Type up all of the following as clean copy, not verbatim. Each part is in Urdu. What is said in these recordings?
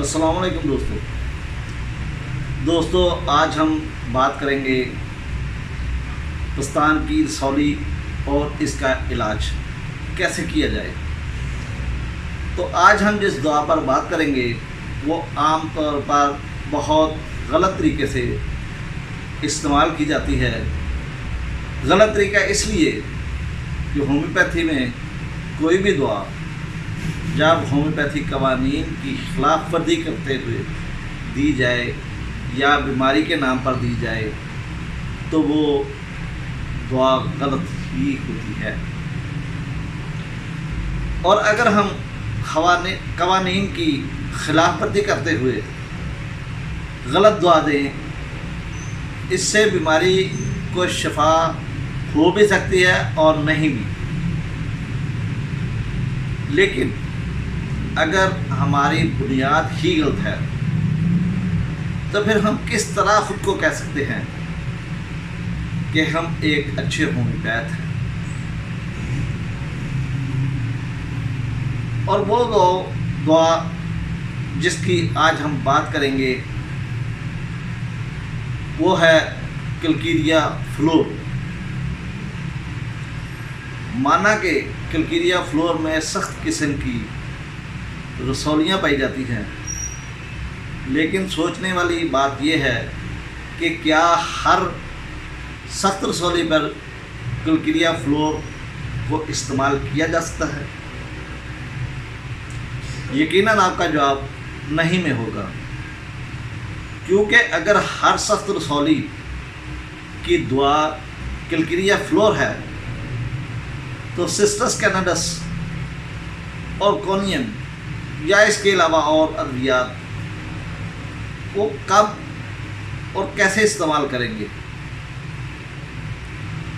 السلام علیکم دوستوں آج ہم بات کریں گے پستان کی رسولی اور اس کا علاج کیسے کیا جائے۔ تو آج ہم جس دوا پر بات کریں گے وہ عام طور پر بہت غلط طریقے سے استعمال کی جاتی ہے۔ غلط طریقہ اس لیے کہ ہومیوپیتھی میں کوئی بھی دوا جب ہومیوپیتھی قوانین کی خلاف ورزی کرتے ہوئے دی جائے یا بیماری کے نام پر دی جائے تو وہ دوا غلط ہی ہوتی ہے، اور اگر ہم قوانین کی خلاف ورزی کرتے ہوئے غلط دوا دیں اس سے بیماری کو شفا ہو بھی سکتی ہے اور نہیں بھی۔ لیکن اگر ہماری بنیاد ہی غلط ہے تو پھر ہم کس طرح خود کو کہہ سکتے ہیں کہ ہم ایک اچھے ہومیوپیتھ ہیں۔ اور وہ دوا جس کی آج ہم بات کریں گے وہ ہے کلکیریا فلور۔ مانا کہ کلکیریا فلور میں سخت قسم کی رسولیاں پائی جاتی ہیں، لیکن سوچنے والی بات یہ ہے کہ کیا ہر سخت رسولی پر کلکیریا فلور کو استعمال کیا جا سکتا ہے؟ یقیناً آپ کا جواب نہیں میں ہوگا، کیونکہ اگر ہر سخت رسولی کی دوا کلکیریا فلور ہے تو سسٹس کینیڈس اور کونیم یا اس کے علاوہ اور ادویات کو کب اور کیسے استعمال کریں گے؟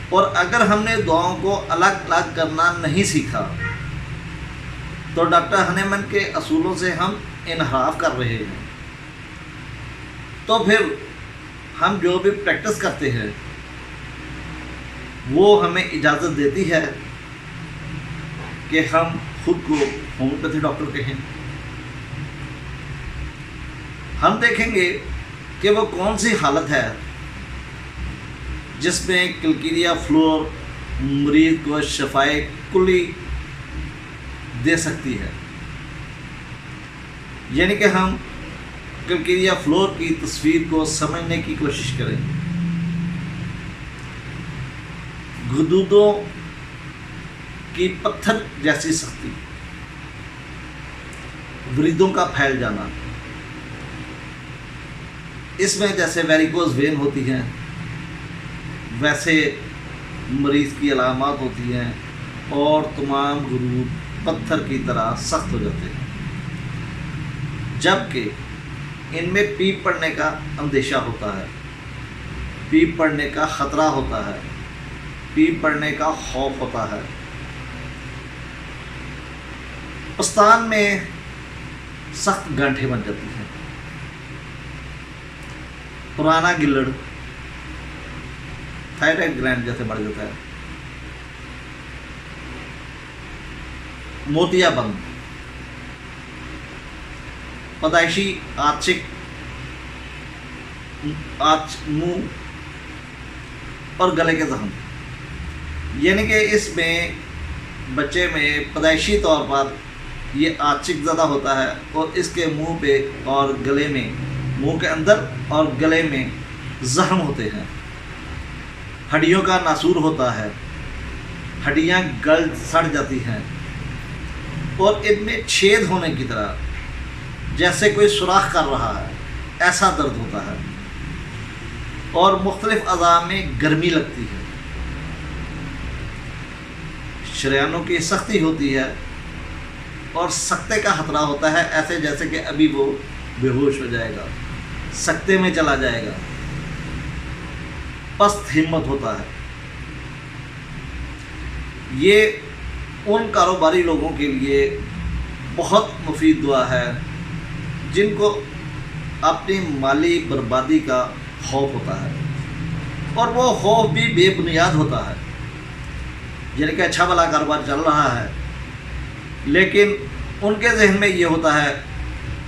اور اگر ہم نے دواؤں کو الگ الگ کرنا نہیں سیکھا تو ڈاکٹر ہنیمن کے اصولوں سے ہم انحراف کر رہے ہیں۔ تو پھر ہم جو بھی پریکٹس کرتے ہیں وہ ہمیں اجازت دیتی ہے کہ ہم خود کو ہومیوپیتھی ڈاکٹر کہیں۔ ہم دیکھیں گے کہ وہ کون سی حالت ہے جس میں کلکیریا فلور مریض کو شفائے کلی دے سکتی ہے، یعنی کہ ہم کلکیریا فلور کی تصویر کو سمجھنے کی کوشش کریں۔ غدودوں کی پتھر جیسی سختی، وریدوں کا پھیل جانا، اس میں جیسے ویریکوز وین ہوتی ہیں ویسے مریض کی علامات ہوتی ہیں، اور تمام غدود پتھر کی طرح سخت ہو جاتے ہیں، جبکہ ان میں پیپ پڑنے کا اندیشہ ہوتا ہے، پیپ پڑنے کا خطرہ ہوتا ہے، پیپ پڑنے کا خوف ہوتا ہے۔ پستان میں سخت گانٹھیں بن جاتی ہیں، پرانا گلڑ تھائرائڈ گلینڈ جیسے بڑھ جاتا ہے، موتیا بند، پیدائشی منہ اور گلے کے زخم، یعنی کہ اس میں بچے میں پیدائشی طور پر یہ آنچک زدہ ہوتا ہے، اور اس کے منہ پہ اور گلے میں، منہ کے اندر اور گلے میں زخم ہوتے ہیں، ہڈیوں کا ناسور ہوتا ہے، ہڈیاں گل سڑ جاتی ہیں، اور ان میں چھید ہونے کی طرح جیسے کوئی سوراخ کر رہا ہے ایسا درد ہوتا ہے، اور مختلف اعضاء میں گرمی لگتی ہے، شریانوں کی سختی ہوتی ہے، اور سکتے کا خطرہ ہوتا ہے، ایسے جیسے کہ ابھی وہ بے ہوش ہو جائے گا، سکتے میں چلا جائے گا، پست ہمت ہوتا ہے۔ یہ ان کاروباری لوگوں کے لیے بہت مفید دعا ہے جن کو اپنی مالی بربادی کا خوف ہوتا ہے، اور وہ خوف بھی بے بنیاد ہوتا ہے، یعنی کہ اچھا بھلا کاروبار چل رہا ہے لیکن ان کے ذہن میں یہ ہوتا ہے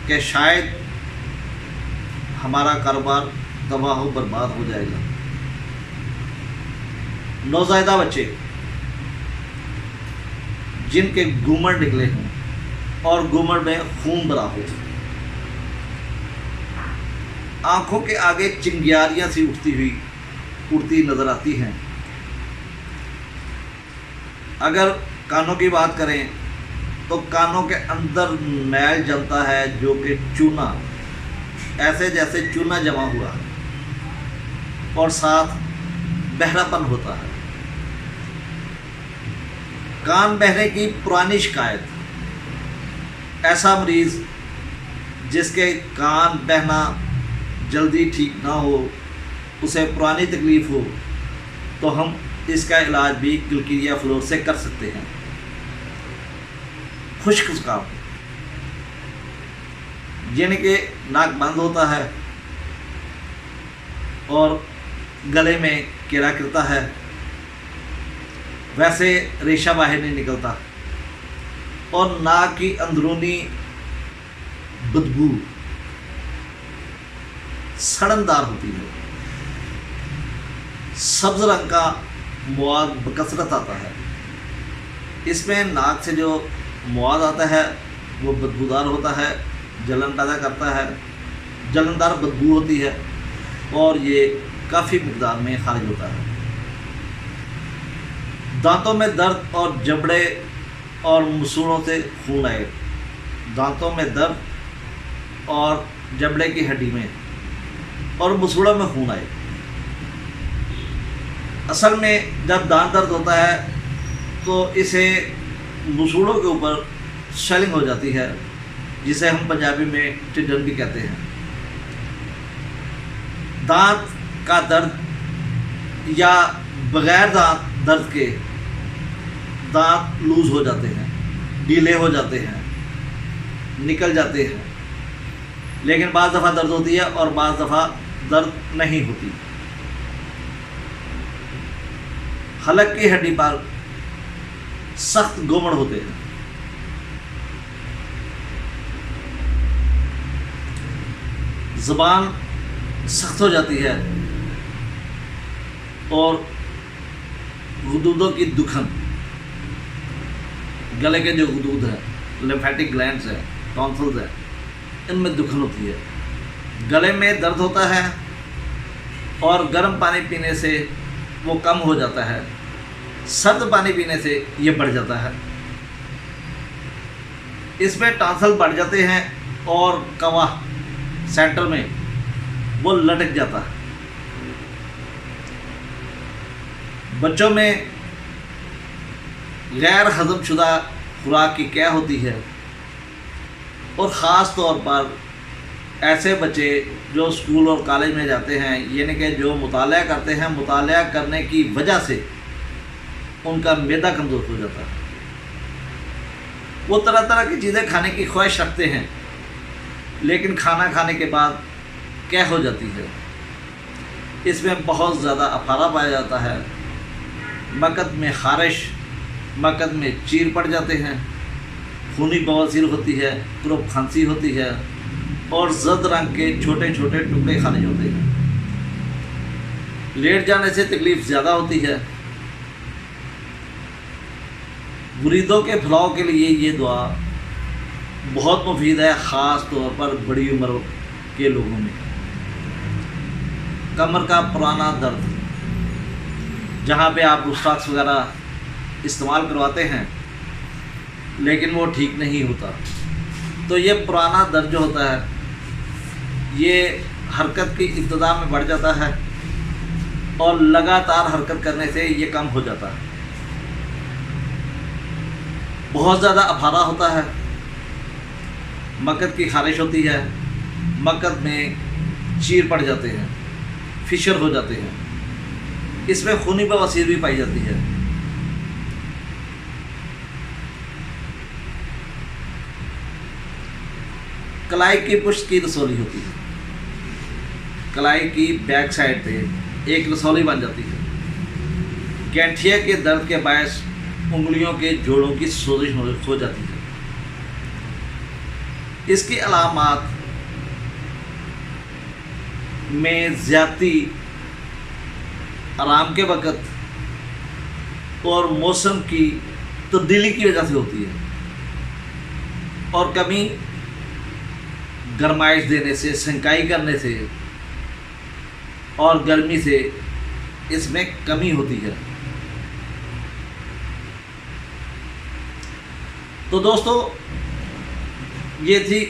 کہ شاید ہمارا کاروبار تباہ و برباد ہو جائے گا۔ نوزائیدہ بچے جن کے گومڑ نکلے ہوں اور گومڑ میں خون بھرا ہو، آنکھوں کے آگے چنگیاریاں سی اڑتی نظر آتی ہیں۔ اگر کانوں کی بات کریں تو کانوں کے اندر میل جمتا ہے جو کہ چونا، ایسے جیسے چونا جمع ہوا ہے، اور ساتھ بہرا پن ہوتا ہے۔ کان بہرے کی پرانی شکایت، ایسا مریض جس کے کان بہنا جلدی ٹھیک نہ ہو، اسے پرانی تکلیف ہو، تو ہم اس کا علاج بھی کلکیریا فلور سے کر سکتے ہیں۔ خشک زکام، یعنی کہ ناک بند ہوتا ہے اور گلے میں کیڑا کرتا ہے، ویسے ریشہ باہر نہیں نکلتا، اور ناک کی اندرونی بدبو سڑندار ہوتی ہے۔ سبز رنگ کا مواد بکثرت آتا ہے، اس میں ناک سے جو مواد آتا ہے وہ بدبودار ہوتا ہے، جلن پیدا کرتا ہے، جلندار بدبو ہوتی ہے، اور یہ کافی مقدار میں خارج ہوتا ہے۔ دانتوں میں درد اور جبڑے اور مسوڑوں سے خون آئے، دانتوں میں درد اور جبڑے کی ہڈی میں اور مسوڑوں میں خون آئے۔ اصل میں جب دانت درد ہوتا ہے تو اسے مسوڑوں کے اوپر سویلنگ ہو جاتی ہے، جسے ہم پنجابی میں ٹڈن بھی کہتے ہیں۔ دانت کا درد یا بغیر دانت درد کے دانت لوز ہو جاتے ہیں، ڈھیلے ہو جاتے ہیں، نکل جاتے ہیں، لیکن بعض دفعہ درد ہوتی ہے اور بعض دفعہ درد نہیں ہوتی۔ حلق کی ہڈی پر سخت گومڑ ہوتے ہیں۔ زبان سخت ہو جاتی ہے اور غدودوں کی دکھن، گلے کے جو غدود ہیں، لیمفیٹک گلینڈز ہیں، ٹونسلز ہیں، ان میں دکھن ہوتی ہے۔ گلے میں درد ہوتا ہے اور گرم پانی پینے سے وہ کم ہو جاتا ہے، سرد پانی پینے سے یہ بڑھ جاتا ہے۔ اس میں ٹانسل بڑھ جاتے ہیں اور کنوا سینٹر میں وہ لٹک جاتا ہے۔ بچوں میں غیر ہضم شدہ خوراک کی کیا ہوتی ہے، اور خاص طور پر ایسے بچے جو اسکول اور کالج میں جاتے ہیں، یعنی کہ جو مطالعہ کرتے ہیں، مطالعہ کرنے کی وجہ سے ان کا معدہ کمزور ہو جاتا ہے۔ وہ طرح طرح کی چیزیں کھانے کی خواہش رکھتے ہیں، لیکن کھانا کھانے کے بعد کیا ہو جاتی ہے، اس میں بہت زیادہ افارہ پایا جاتا ہے، مقد میں خارش، مقد میں چیر پڑ جاتے ہیں، خونی بواسیر ہوتی ہے، کروپ کھانسی ہوتی ہے، اور زرد رنگ کے چھوٹے چھوٹے ٹکڑے خارج ہوتے ہیں۔ لیٹ جانے سے تکلیف زیادہ ہوتی ہے۔ مریدوں کے پھلاؤ کے لیے یہ دعا بہت مفید ہے، خاص طور پر بڑی عمر کے لوگوں میں۔ کمر کا پرانا درد، جہاں پہ آپ روسٹاکس وغیرہ استعمال کرواتے ہیں لیکن وہ ٹھیک نہیں ہوتا، تو یہ پرانا درد جو ہوتا ہے یہ حرکت کی ابتدا میں بڑھ جاتا ہے اور لگاتار حرکت کرنے سے یہ کم ہو جاتا ہے۔ بہت زیادہ افارہ ہوتا ہے، مقد کی خارش ہوتی ہے، مقد میں چیر پڑ جاتے ہیں، فشر ہو جاتے ہیں، اس میں خونی بواسیر بھی پائی جاتی ہے۔ کلائی کی پشت کی رسولی ہوتی ہے، کلائی کی بیک سائڈ پہ ایک رسولی بن جاتی ہے۔ گینٹھیا کے درد کے باعث انگلیوں کے جوڑوں کی سوزش ہو جاتی ہے۔ اس کی علامات میں زیادتی آرام کے وقت اور موسم کی تبدیلی کی وجہ سے ہوتی ہے، اور کمی گرمائش دینے سے، سنکائی کرنے سے اور گرمی سے اس میں کمی ہوتی ہے۔ تو دوستو یہ تھی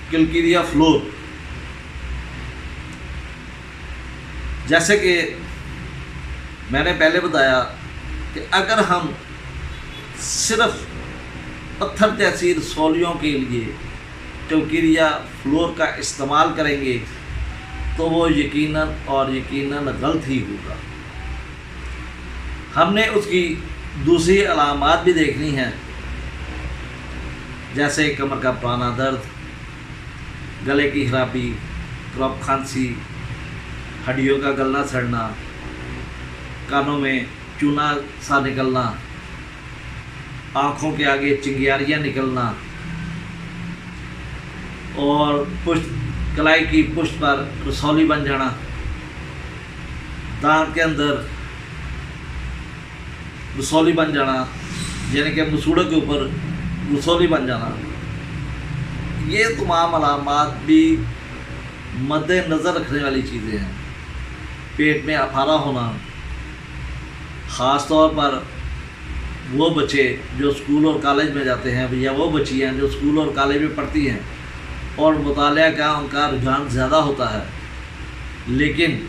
کلکیریا فلور۔ جیسے کہ میں نے پہلے بتایا کہ اگر ہم صرف پتھر جیسی رسولیوں کے لیے کلکیریا فلور کا استعمال کریں گے تو وہ یقیناً غلط ہی ہوگا۔ ہم نے اس کی دوسری علامات بھی دیکھنی ہیں، جیسے کمر کا پرانا درد، گلے کی خرابی، کرپ کھانسی، ہڈیوں کا گلنا سڑنا، کانوں میں چونا سا نکلنا، آنکھوں کے آگے چنگیاریاں نکلنا، اور کلائی کی پشت پر رسولی بن جانا، دانت کے اندر رسولی بن جانا، یعنی کہ مسوڑوں کے اوپر رسولی بن جانا، یہ تمام علامات بھی مد نظر رکھنے والی چیزیں ہیں۔ پیٹ میں افارہ ہونا، خاص طور پر وہ بچے جو اسکول اور کالج میں جاتے ہیں، یا وہ بچیاں جو اسکول اور کالج میں پڑھتی ہیں اور مطالعہ کا ان کا رجحان زیادہ ہوتا ہے، لیکن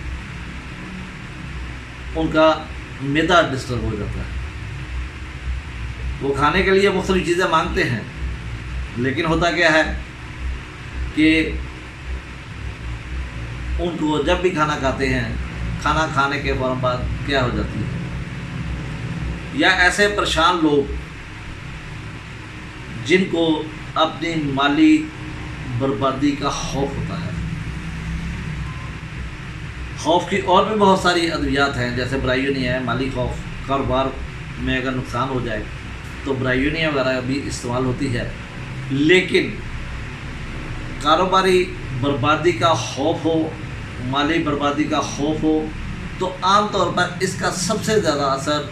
ان کا معدہ ڈسٹرب ہو جاتا ہے۔ وہ کھانے کے لیے مختلف چیزیں مانگتے ہیں، لیکن ہوتا کیا ہے کہ ان کو جب بھی کھانا کھاتے ہیں، کھانا کھانے کے فوراً بعد کیا ہو جاتی ہے، یا ایسے پریشان لوگ جن کو اپنی مالی بربادی کا خوف ہوتا ہے۔ خوف کی اور بھی بہت ساری ادویات ہیں، جیسے برائیونیا ہے، مالی خوف، کاروبار میں اگر نقصان ہو جائے تو برائیونیا وغیرہ بھی استعمال ہوتی ہے، لیکن کاروباری بربادی کا خوف ہو، مالی بربادی کا خوف ہو تو عام طور پر اس کا سب سے زیادہ اثر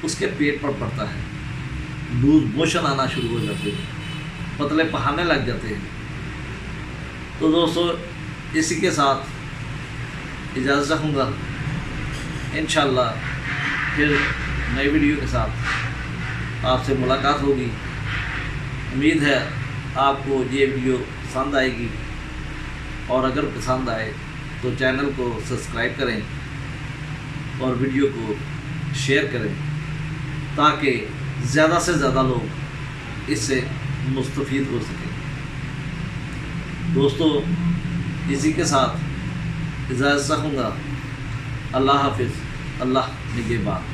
اس کے پیٹ پر پڑتا ہے۔ لوز موشن آنا شروع ہو جاتے ہیں، پتلے پہانے لگ جاتے ہیں۔ تو دوستو اسی کے ساتھ اجازت رکھوں گا، انشاءاللہ پھر نئی ویڈیو کے ساتھ آپ سے ملاقات ہوگی۔ امید ہے آپ کو یہ ویڈیو پسند آئے گی، اور اگر پسند آئے تو چینل کو سبسکرائب کریں اور ویڈیو کو شیئر کریں، تاکہ زیادہ سے زیادہ لوگ اس سے مستفید ہو سکیں۔ دوستو اسی کے ساتھ اجازت رکھوں گا، اللہ حافظ، اللہ نگہبان۔